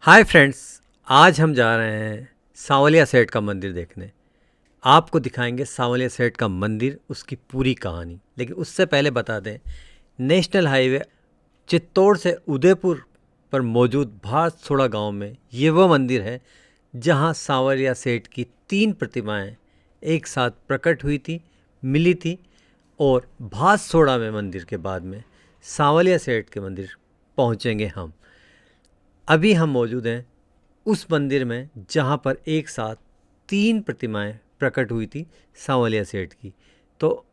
Hi friends, आज हम जा रहे हैं सांवलिया सेठ का मंदिर देखने। आपको दिखाएंगे सांवलिया सेठ का मंदिर, उसकी पूरी कहानी। लेकिन उससे पहले बता दें, नेशनल हाईवे चित्तौड़ से उदयपुर पर मौजूद भातसोड़ा गांव में ये वो मंदिर है जहां सांवलिया सेठ की 3 प्रतिमाएं एक साथ प्रकट हुई थी, मिली थी। और भातसोड़ा में मंदिर के बाद में सांवलिया सेठ के मंदिर पहुंचेंगे हम। अभी हम मौजूद हैं उस मंदिर में जहाँ पर एक साथ 3 प्रतिमाएं प्रकट हुई थी सांवलिया सेठ की। तो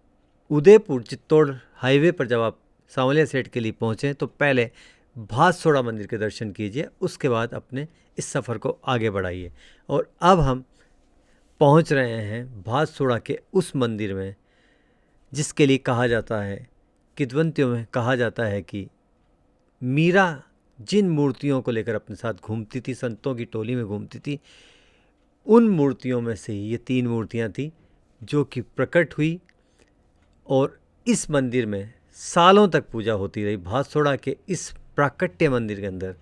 उदयपुर चित्तौड़ हाईवे पर जब आप सांवलिया सेठ के लिए पहुँचें तो पहले भातसोड़ा मंदिर के दर्शन कीजिए, उसके बाद अपने इस सफ़र को आगे बढ़ाइए। और अब हम पहुँच रहे हैं भातसोड़ा के उस मंदिर में जिसके लिए कहा जाता है, किंवदंतियों में कहा जाता है कि मीरा जिन मूर्तियों को लेकर अपने साथ घूमती थी, संतों की टोली में घूमती थी, उन मूर्तियों में से ही ये 3 मूर्तियां थी जो कि प्रकट हुई। और इस मंदिर में सालों तक पूजा होती रही। भातसोड़ा के इस प्राकट्य मंदिर के अंदर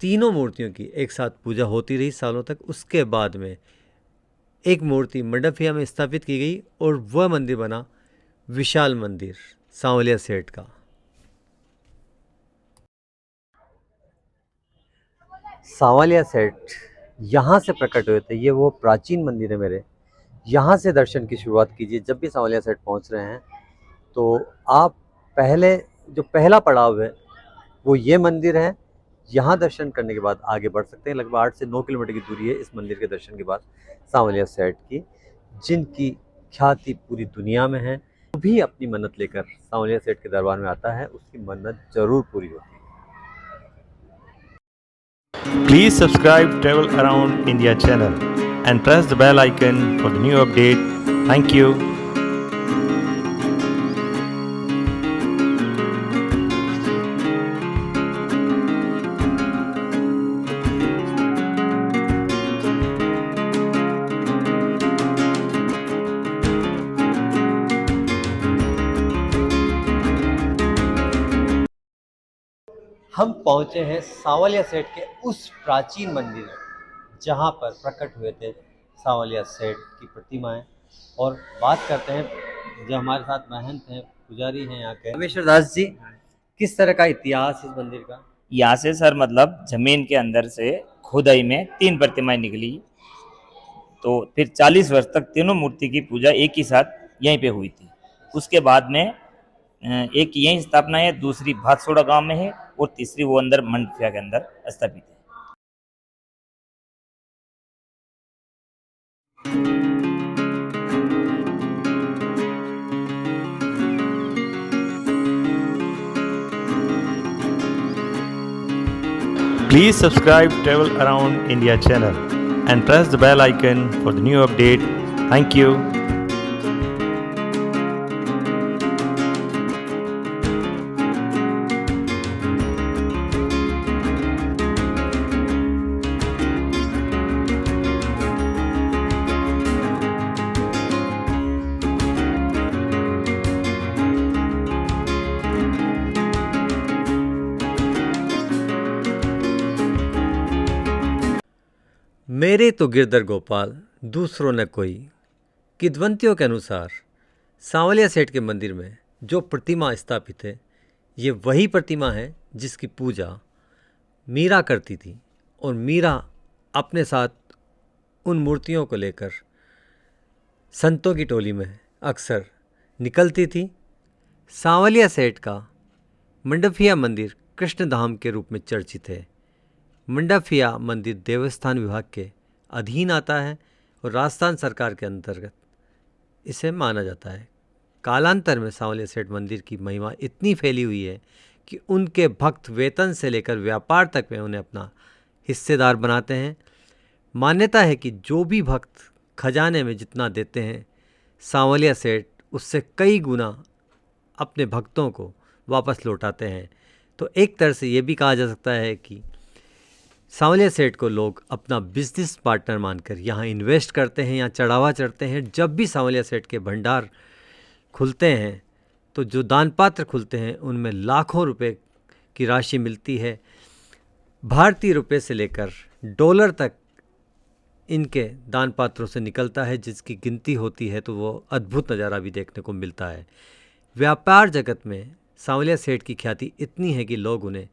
तीनों मूर्तियों की एक साथ पूजा होती रही सालों तक। उसके बाद में एक मूर्ति मंडपिया में स्थापित की गई और वह मंदिर बना विशाल मंदिर सांवलिया सेठ का। सांवलिया सेठ यहाँ से प्रकट हुए थे, ये वो प्राचीन मंदिर है मेरे। यहाँ से दर्शन की शुरुआत कीजिए। जब भी सांवलिया सेठ पहुँच रहे हैं तो आप पहले जो पहला पड़ाव है वो ये मंदिर है। यहाँ दर्शन करने के बाद आगे बढ़ सकते हैं। लगभग 8 से 9 किलोमीटर की दूरी है इस मंदिर के दर्शन के बाद सांवलिया सेठ की, जिनकी ख्याति पूरी दुनिया में है। जो भी अपनी मन्नत लेकर सांवलिया सेठ के दरबार में आता है उसकी मन्नत जरूर पूरी होती है। Please subscribe Travel Around India channel and press the bell icon for the new update. Thank you. हम पहुंचे हैं सांवलिया सेठ के उस प्राचीन मंदिर जहां पर प्रकट हुए थे सांवलिया सेठ की प्रतिमाएं। और बात करते हैं जो हमारे साथ महंत हैं, पुजारी हैं यहाँ के, रामेश्वर दास जी। किस तरह का इतिहास इस मंदिर का? यहाँ से सर मतलब जमीन के अंदर से खुदाई में 3 प्रतिमाएं निकली, तो फिर 40 वर्ष तक तीनों मूर्ति की पूजा एक ही साथ यहीं पे हुई थी। उसके बाद में एक यहीं स्थापना है, दूसरी भातसोड़ा गांव में है और तीसरी वो अंदर मंडपिया के अंदर स्थापित है। Please subscribe Travel Around India channel and press the bell icon for the new update. Thank you. मेरे तो गिरधर गोपाल, दूसरों न कोई। किंवदंतियों के अनुसार सांवलिया सेठ के मंदिर में जो प्रतिमा स्थापित है, ये वही प्रतिमा है जिसकी पूजा मीरा करती थी। और मीरा अपने साथ उन मूर्तियों को लेकर संतों की टोली में अक्सर निकलती थी। सांवलिया सेठ का मंडपिया मंदिर कृष्णधाम के रूप में चर्चित है। मंडपिया मंदिर देवस्थान विभाग के अधीन आता है और राजस्थान सरकार के अंतर्गत इसे माना जाता है। कालांतर में सांवलिया सेठ मंदिर की महिमा इतनी फैली हुई है कि उनके भक्त वेतन से लेकर व्यापार तक में उन्हें अपना हिस्सेदार बनाते हैं। मान्यता है कि जो भी भक्त खजाने में जितना देते हैं, सांवलिया सेठ उससे कई गुना अपने भक्तों को वापस लौटाते हैं। तो एक तरह से ये भी कहा जा सकता है कि सांवलिया सेठ को लोग अपना बिजनेस पार्टनर मानकर यहाँ इन्वेस्ट करते हैं, यहाँ चढ़ावा चढ़ते हैं। जब भी सांवलिया सेठ के भंडार खुलते हैं तो जो दान पात्र खुलते हैं उनमें लाखों रुपए की राशि मिलती है। भारतीय रुपये से लेकर डॉलर तक इनके दान पात्रों से निकलता है, जिसकी गिनती होती है तो वो अद्भुत नज़ारा भी देखने को मिलता है। व्यापार जगत में सांवलिया सेठ की ख्याति इतनी है कि लोग उन्हें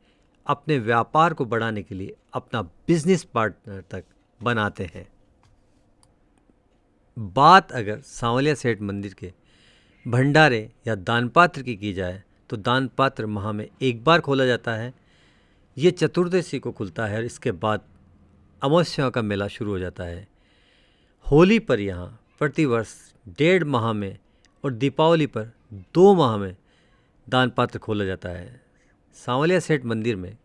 अपने व्यापार को बढ़ाने के लिए अपना बिजनेस पार्टनर तक बनाते हैं। बात अगर सांवलिया सेठ मंदिर के भंडारे या दानपात्र की जाए तो दानपात्र माह में एक बार खोला जाता है। ये चतुर्दशी को खुलता है और इसके बाद अमावस्या का मेला शुरू हो जाता है। होली पर यहाँ प्रतिवर्ष 1.5 माह में और दीपावली पर 2 माह में दानपात्र खोला जाता है। सांवलिया सेठ मंदिर में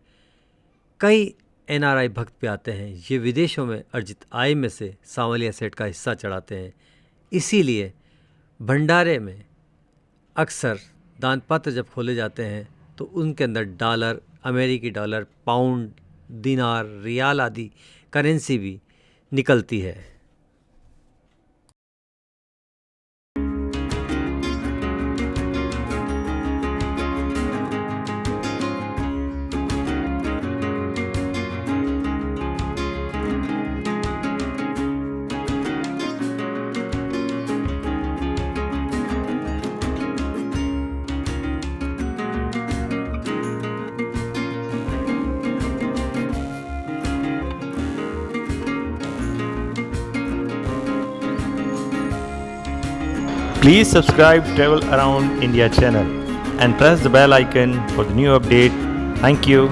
कई NRI भक्त भी आते हैं। ये विदेशों में अर्जित आय में से सांवलिया सेठ का हिस्सा चढ़ाते हैं। इसीलिए भंडारे में अक्सर दानपात्र जब खोले जाते हैं तो उनके अंदर डॉलर, अमेरिकी डॉलर, पाउंड, दिनार, रियाल आदि करेंसी भी निकलती है। Please subscribe Travel Around India channel and press the bell icon for the new update. Thank you.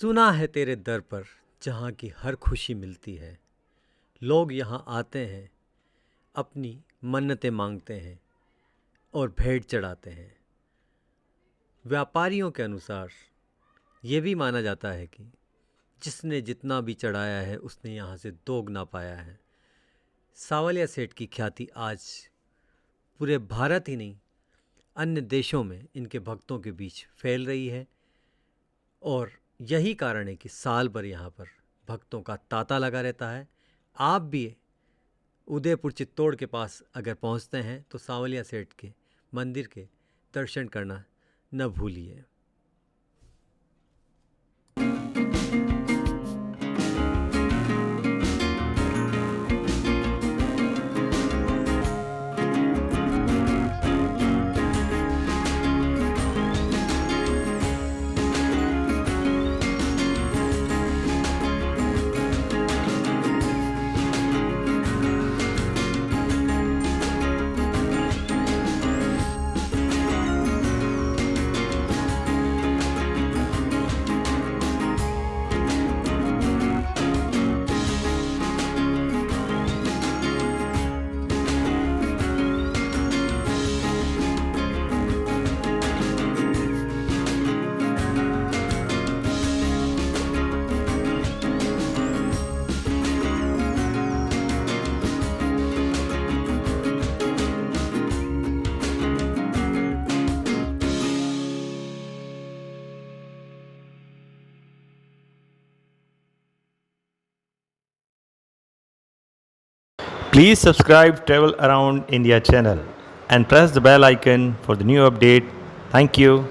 सुना है तेरे दर पर जहाँ की हर खुशी मिलती है। लोग यहाँ आते हैं, अपनी मन्नतें मांगते हैं और भेंट चढ़ाते हैं। व्यापारियों के अनुसार ये भी माना जाता है कि जिसने जितना भी चढ़ाया है उसने यहाँ से दोगुना पाया है। सांवलिया सेठ की ख्याति आज पूरे भारत ही नहीं, अन्य देशों में इनके भक्तों के बीच फैल रही है और यही कारण है कि साल भर यहाँ पर भक्तों का तांता लगा रहता है। आप भी उदयपुर चित्तौड़ के पास अगर पहुँचते हैं तो सांवलिया सेठ के मंदिर के दर्शन करना न भूलिए। Please subscribe Travel Around India channel and press the bell icon for the new update. Thank you.